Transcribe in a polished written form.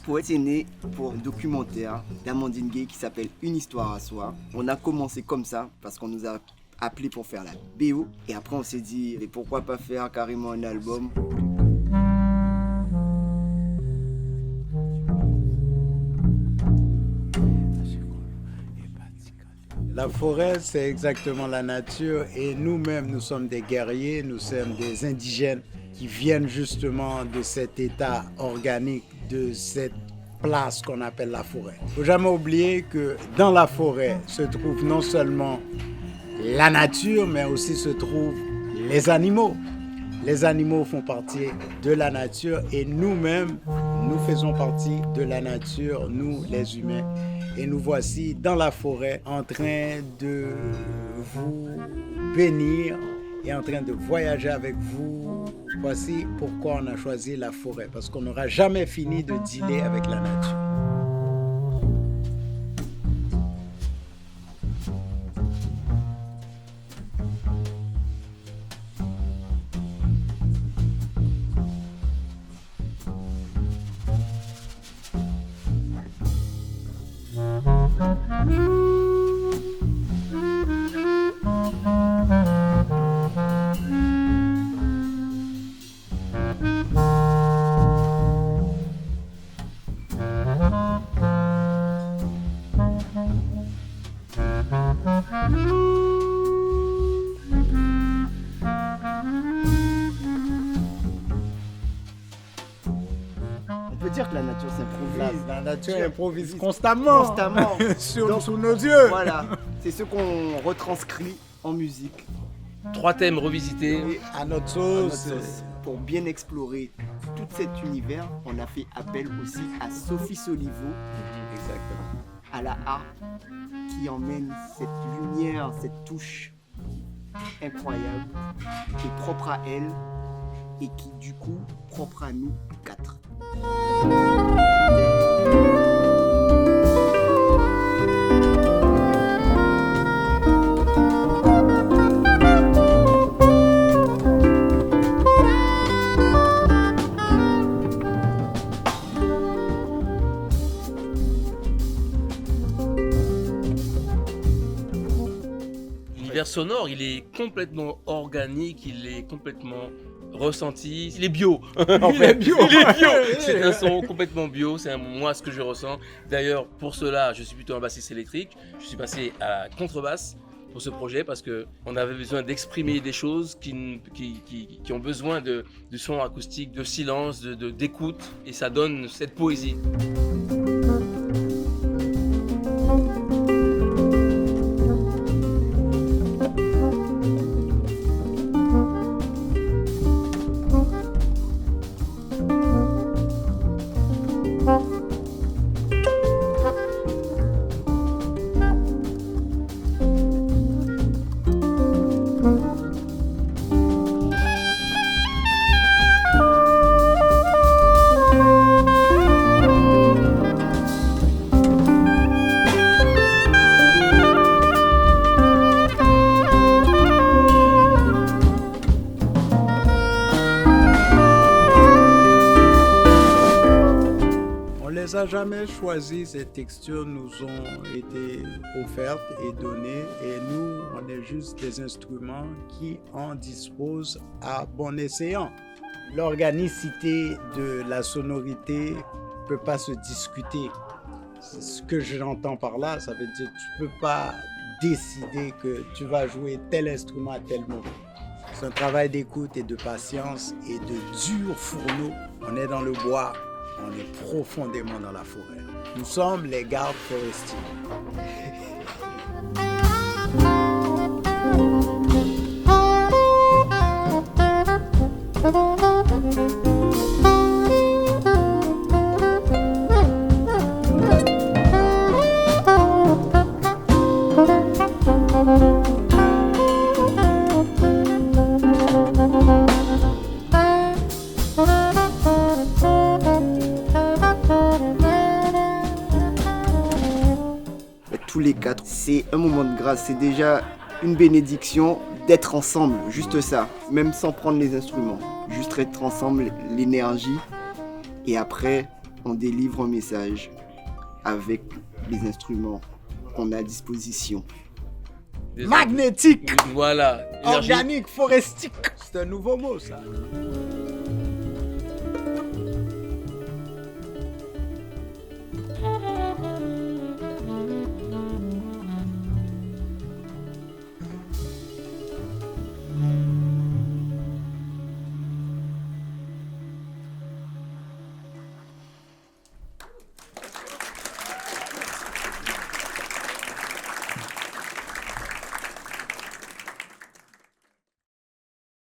Poète est né pour un documentaire d'Amandine Gay qui s'appelle Une histoire à soi. On a commencé comme ça parce qu'on nous a appelé pour faire la BO et après on s'est dit mais pourquoi pas faire carrément un album. La forêt, c'est exactement la nature et nous-mêmes, nous sommes des guerriers, nous sommes des indigènes qui viennent justement de cet état organique, de cette place qu'on appelle la forêt. Il ne faut jamais oublier que dans la forêt se trouve non seulement la nature, mais aussi se trouvent les animaux. Les animaux font partie de la nature et nous-mêmes, nous faisons partie de la nature, nous les humains. Et nous voici dans la forêt en train de vous bénir et en train de voyager avec vous. Voici pourquoi on a choisi la forêt, parce qu'on n'aura jamais fini de dealer avec la nature. On peut dire que la nature s'improvise. La nature improvise constamment. Sous nos yeux. Voilà, c'est ce qu'on retranscrit en musique. 3 thèmes revisités. Et À notre à sauce. notre sauce. Pour bien explorer tout cet univers, on a fait appel aussi à Sophie Solivo, Exactement. à la harpe, qui emmène cette lumière, cette touche incroyable, qui est propre à elle et qui du coup propre à nous 4. L'univers sonore, il est complètement organique, il est complètement ressenti. Il est bio. Il est bio. C'est un son complètement bio, c'est moi ce que je ressens. D'ailleurs, pour cela, je suis plutôt un bassiste électrique. Je suis passé à la contrebasse pour ce projet parce qu'on avait besoin d'exprimer des choses qui ont besoin de son acoustique, de silence, d'écoute, et ça donne cette poésie. Les a jamais choisi, ces textures nous ont été offertes et données et nous, on est juste des instruments qui en disposent à bon escient. L'organicité de la sonorité ne peut pas se discuter. Ce que j'entends par là, ça veut dire que tu ne peux pas décider que tu vas jouer tel instrument à tel moment. C'est un travail d'écoute et de patience et de dur fourneau. On est dans le bois. On est profondément dans la forêt. Nous sommes les gardes forestiers. Tous les 4, c'est un moment de grâce. C'est déjà une bénédiction d'être ensemble, juste ça, même sans prendre les instruments, juste être ensemble, l'énergie, et après on délivre un message avec les instruments qu'on a à disposition. Magnétique, Voilà. Énergie. organique, forestique. C'est un nouveau mot, ça.